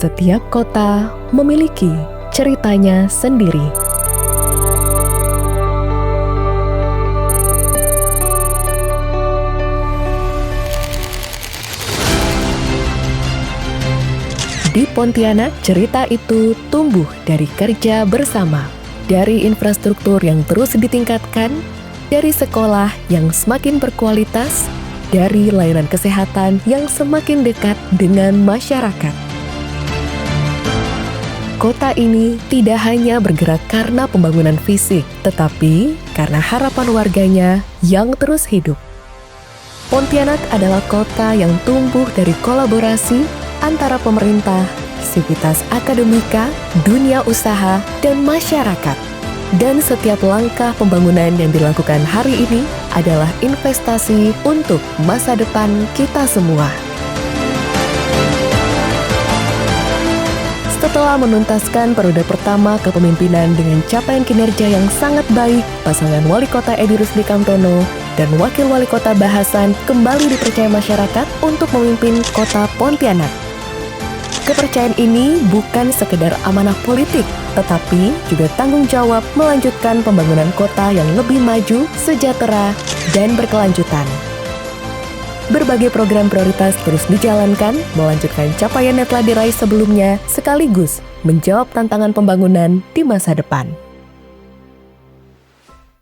Setiap kota memiliki ceritanya sendiri. Di Pontianak, cerita itu tumbuh dari kerja bersama, dari infrastruktur yang terus ditingkatkan, dari sekolah yang semakin berkualitas, dari layanan kesehatan yang semakin dekat dengan masyarakat. Kota ini tidak hanya bergerak karena pembangunan fisik, tetapi karena harapan warganya yang terus hidup. Pontianak adalah kota yang tumbuh dari kolaborasi antara pemerintah, sivitas akademika, dunia usaha, dan masyarakat. Dan setiap langkah pembangunan yang dilakukan hari ini adalah investasi untuk masa depan kita semua. Setelah menuntaskan periode pertama kepemimpinan dengan capaian kinerja yang sangat baik, pasangan Wali Kota Edi Rusdi Kamtono dan Wakil Wali Kota Bahasan kembali dipercaya masyarakat untuk memimpin Kota Pontianak. Kepercayaan ini bukan sekedar amanah politik, tetapi juga tanggung jawab melanjutkan pembangunan kota yang lebih maju, sejahtera, dan berkelanjutan. Berbagai program prioritas terus dijalankan, melanjutkan capaian yang telah diraih sebelumnya, sekaligus menjawab tantangan pembangunan di masa depan.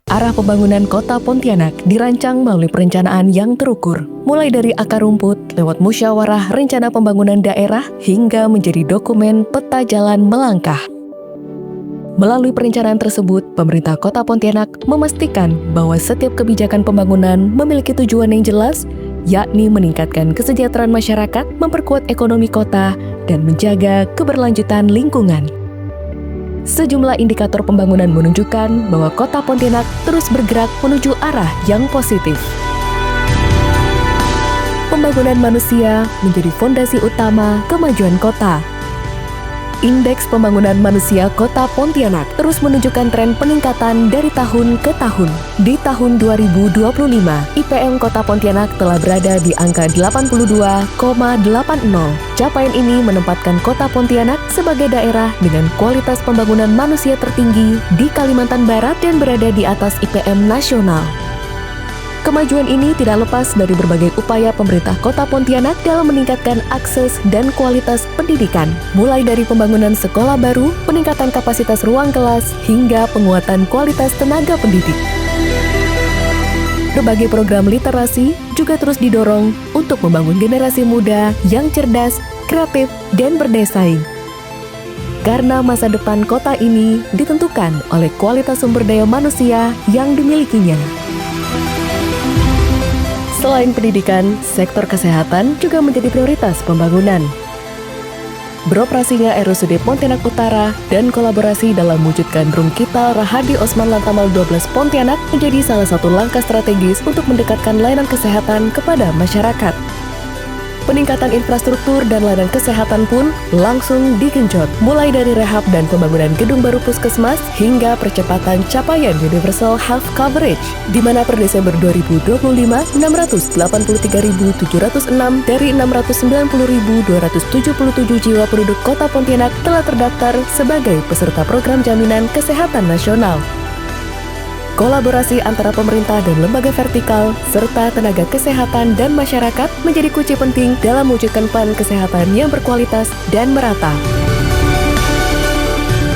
Arah pembangunan Kota Pontianak dirancang melalui perencanaan yang terukur, mulai dari akar rumput, lewat musyawarah rencana pembangunan daerah, hingga menjadi dokumen peta jalan melangkah. Melalui perencanaan tersebut, pemerintah Kota Pontianak memastikan bahwa setiap kebijakan pembangunan memiliki tujuan yang jelas, yakni meningkatkan kesejahteraan masyarakat, memperkuat ekonomi kota, dan menjaga keberlanjutan lingkungan. Sejumlah indikator pembangunan menunjukkan bahwa Kota Pontianak terus bergerak menuju arah yang positif. Pembangunan manusia menjadi fondasi utama kemajuan kota. Indeks Pembangunan Manusia Kota Pontianak terus menunjukkan tren peningkatan dari tahun ke tahun. Di tahun 2025, IPM Kota Pontianak telah berada di angka 82,80. Capaian ini menempatkan Kota Pontianak sebagai daerah dengan kualitas pembangunan manusia tertinggi di Kalimantan Barat dan berada di atas IPM nasional. Kemajuan ini tidak lepas dari berbagai upaya pemerintah Kota Pontianak dalam meningkatkan akses dan kualitas pendidikan, mulai dari pembangunan sekolah baru, peningkatan kapasitas ruang kelas, hingga penguatan kualitas tenaga pendidik. Berbagai program literasi juga terus didorong untuk membangun generasi muda yang cerdas, kreatif, dan berdaya. Karena masa depan kota ini ditentukan oleh kualitas sumber daya manusia yang dimilikinya. Selain pendidikan, sektor kesehatan juga menjadi prioritas pembangunan. Beroperasinya RSUD Pontianak Utara dan kolaborasi dalam mewujudkan Rumkita Rahadi Osman Lantamal 12 Pontianak menjadi salah satu langkah strategis untuk mendekatkan layanan kesehatan kepada masyarakat. Peningkatan infrastruktur dan layanan kesehatan pun langsung digenjot, mulai dari rehab dan pembangunan gedung baru puskesmas hingga percepatan capaian Universal Health Coverage, di mana per Desember 2025, 683.706 dari 690.277 jiwa penduduk Kota Pontianak telah terdaftar sebagai peserta program jaminan kesehatan nasional. Kolaborasi antara pemerintah dan lembaga vertikal, serta tenaga kesehatan dan masyarakat menjadi kunci penting dalam mewujudkan plan kesehatan yang berkualitas dan merata.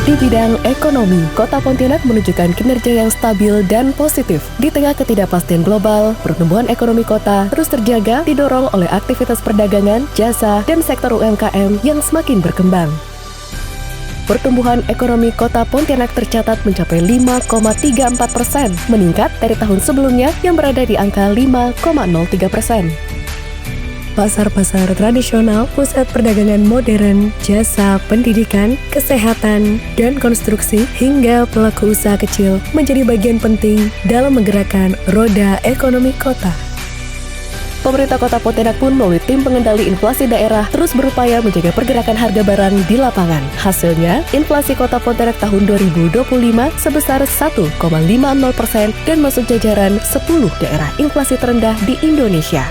Di bidang ekonomi, Kota Pontianak menunjukkan kinerja yang stabil dan positif. Di tengah ketidakpastian global, pertumbuhan ekonomi kota terus terjaga didorong oleh aktivitas perdagangan, jasa, dan sektor UMKM yang semakin berkembang. Pertumbuhan ekonomi Kota Pontianak tercatat mencapai 5,34%, meningkat dari tahun sebelumnya yang berada di angka 5,03%. Pasar-pasar tradisional, pusat perdagangan modern, jasa, pendidikan, kesehatan, dan konstruksi, hingga pelaku usaha kecil menjadi bagian penting dalam menggerakkan roda ekonomi kota. Pemerintah Kota Pontianak pun melalui tim pengendali inflasi daerah terus berupaya menjaga pergerakan harga barang di lapangan. Hasilnya, inflasi Kota Pontianak tahun 2025 sebesar 1,50% dan masuk jajaran 10 daerah inflasi terendah di Indonesia.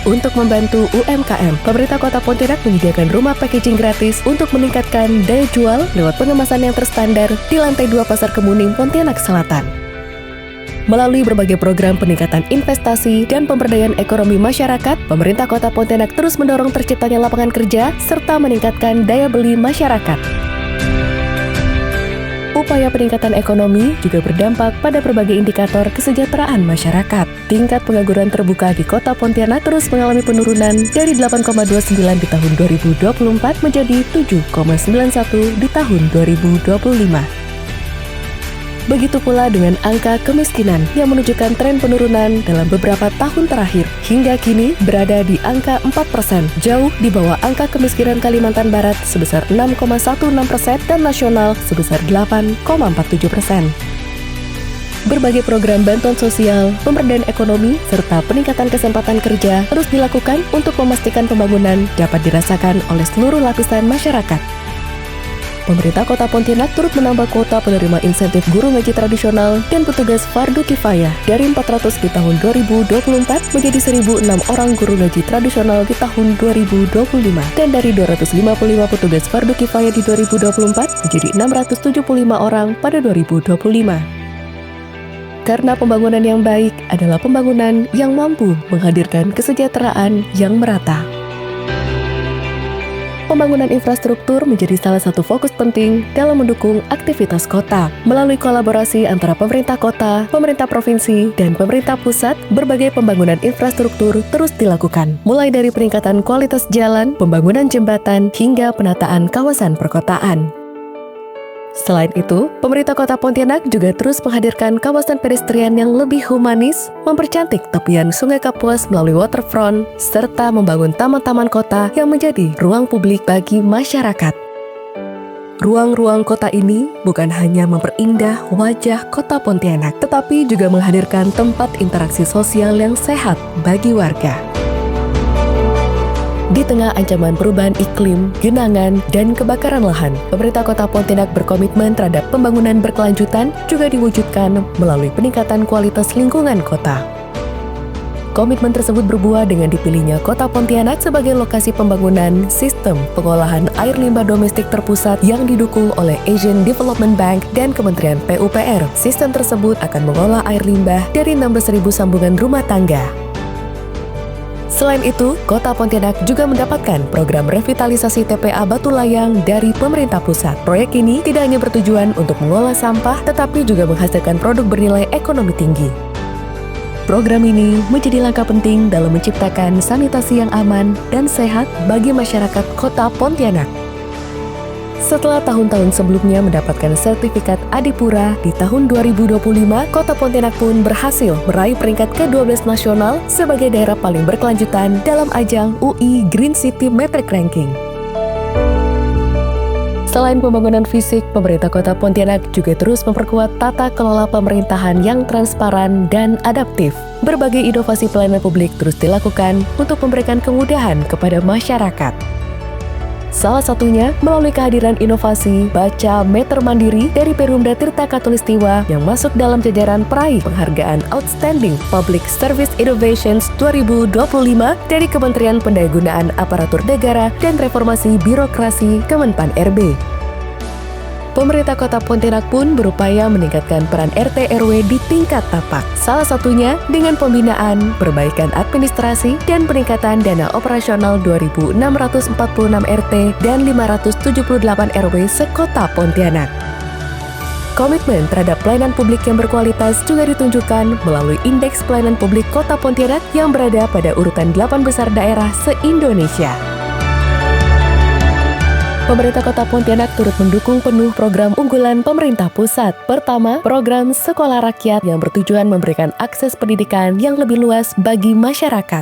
Untuk membantu UMKM, pemerintah Kota Pontianak menyediakan rumah packaging gratis untuk meningkatkan daya jual lewat pengemasan yang terstandar di lantai 2 Pasar Kemuning, Pontianak Selatan. Melalui berbagai program peningkatan investasi dan pemberdayaan ekonomi masyarakat, pemerintah Kota Pontianak terus mendorong terciptanya lapangan kerja serta meningkatkan daya beli masyarakat. Upaya peningkatan ekonomi juga berdampak pada berbagai indikator kesejahteraan masyarakat. Tingkat pengangguran terbuka di Kota Pontianak terus mengalami penurunan dari 8,29 di tahun 2024 menjadi 7,91 di tahun 2025. Begitu pula dengan angka kemiskinan yang menunjukkan tren penurunan dalam beberapa tahun terakhir. Hingga kini berada di angka 4%, jauh di bawah angka kemiskinan Kalimantan Barat sebesar 6,16% dan nasional sebesar 8,47%. Berbagai program bantuan sosial, pemberdayaan ekonomi, serta peningkatan kesempatan kerja terus dilakukan untuk memastikan pembangunan dapat dirasakan oleh seluruh lapisan masyarakat. Pemerintah Kota Pontianak turut menambah kuota penerima insentif guru ngaji tradisional dan petugas fardu kifayah dari 400 di tahun 2024 menjadi 1.006 orang guru ngaji tradisional di tahun 2025 dan dari 255 petugas fardu kifayah di 2024 menjadi 675 orang pada 2025. Karena pembangunan yang baik adalah pembangunan yang mampu menghadirkan kesejahteraan yang merata. Pembangunan infrastruktur menjadi salah satu fokus penting dalam mendukung aktivitas kota. Melalui kolaborasi antara pemerintah kota, pemerintah provinsi, dan pemerintah pusat, berbagai pembangunan infrastruktur terus dilakukan. Mulai dari peningkatan kualitas jalan, pembangunan jembatan, hingga penataan kawasan perkotaan. Selain itu, pemerintah Kota Pontianak juga terus menghadirkan kawasan pedestrian yang lebih humanis, mempercantik tepian Sungai Kapuas melalui waterfront, serta membangun taman-taman kota yang menjadi ruang publik bagi masyarakat. Ruang-ruang kota ini bukan hanya memperindah wajah Kota Pontianak, tetapi juga menghadirkan tempat interaksi sosial yang sehat bagi warga. Di tengah ancaman perubahan iklim, genangan, dan kebakaran lahan, pemerintah Kota Pontianak berkomitmen terhadap pembangunan berkelanjutan juga diwujudkan melalui peningkatan kualitas lingkungan kota. Komitmen tersebut berbuah dengan dipilihnya Kota Pontianak sebagai lokasi pembangunan sistem pengolahan air limbah domestik terpusat yang didukung oleh Asian Development Bank dan Kementerian PUPR. Sistem tersebut akan mengolah air limbah dari 16.000 sambungan rumah tangga. Selain itu, Kota Pontianak juga mendapatkan program revitalisasi TPA Batu Layang dari pemerintah pusat. Proyek ini tidak hanya bertujuan untuk mengolah sampah, tetapi juga menghasilkan produk bernilai ekonomi tinggi. Program ini menjadi langkah penting dalam menciptakan sanitasi yang aman dan sehat bagi masyarakat Kota Pontianak. Setelah tahun-tahun sebelumnya mendapatkan sertifikat Adipura, di tahun 2025, Kota Pontianak pun berhasil meraih peringkat ke-12 nasional sebagai daerah paling berkelanjutan dalam ajang UI Green City Metric Ranking. Selain pembangunan fisik, pemerintah Kota Pontianak juga terus memperkuat tata kelola pemerintahan yang transparan dan adaptif. Berbagai inovasi pelayanan publik terus dilakukan untuk memberikan kemudahan kepada masyarakat. Salah satunya melalui kehadiran inovasi Baca Meter Mandiri dari Perumda Tirta Khatulistiwa yang masuk dalam jajaran peraih penghargaan Outstanding Public Service Innovations 2025 dari Kementerian Pendayagunaan Aparatur Negara dan Reformasi Birokrasi Kemenpan RB. Pemerintah Kota Pontianak pun berupaya meningkatkan peran RT RW di tingkat tapak. Salah satunya dengan pembinaan, perbaikan administrasi, dan peningkatan dana operasional 2.646 RT dan 578 RW sekota Pontianak. Komitmen terhadap pelayanan publik yang berkualitas juga ditunjukkan melalui Indeks Pelayanan Publik Kota Pontianak yang berada pada urutan 8 besar daerah se-Indonesia. Pemerintah Kota Pontianak turut mendukung penuh program unggulan pemerintah pusat. Pertama, program Sekolah Rakyat yang bertujuan memberikan akses pendidikan yang lebih luas bagi masyarakat.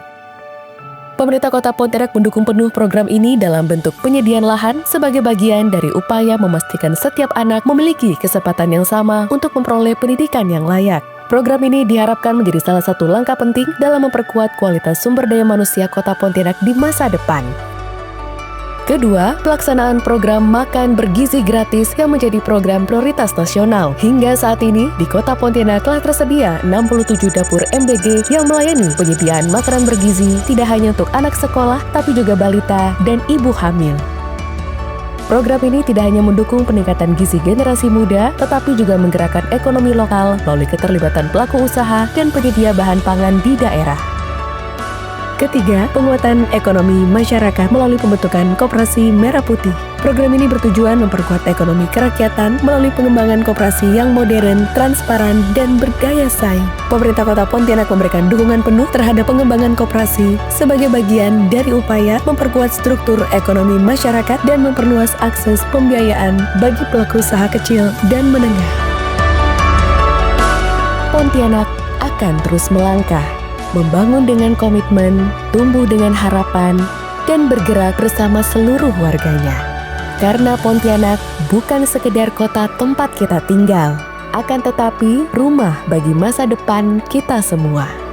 Pemerintah Kota Pontianak mendukung penuh program ini dalam bentuk penyediaan lahan sebagai bagian dari upaya memastikan setiap anak memiliki kesempatan yang sama untuk memperoleh pendidikan yang layak. Program ini diharapkan menjadi salah satu langkah penting dalam memperkuat kualitas sumber daya manusia Kota Pontianak di masa depan. Kedua, pelaksanaan program makan bergizi gratis yang menjadi program prioritas nasional. Hingga saat ini, di Kota Pontianak telah tersedia 67 dapur MBG yang melayani penyediaan makanan bergizi tidak hanya untuk anak sekolah, tapi juga balita dan ibu hamil. Program ini tidak hanya mendukung peningkatan gizi generasi muda, tetapi juga menggerakkan ekonomi lokal melalui keterlibatan pelaku usaha dan penyedia bahan pangan di daerah. Ketiga, penguatan ekonomi masyarakat melalui pembentukan Koperasi Merah Putih. Program ini bertujuan memperkuat ekonomi kerakyatan melalui pengembangan koperasi yang modern, transparan, dan berdaya saing. Pemerintah Kota Pontianak memberikan dukungan penuh terhadap pengembangan koperasi sebagai bagian dari upaya memperkuat struktur ekonomi masyarakat dan memperluas akses pembiayaan bagi pelaku usaha kecil dan menengah. Pontianak akan terus melangkah, membangun dengan komitmen, tumbuh dengan harapan, dan bergerak bersama seluruh warganya. Karena Pontianak bukan sekedar kota tempat kita tinggal, akan tetapi rumah bagi masa depan kita semua.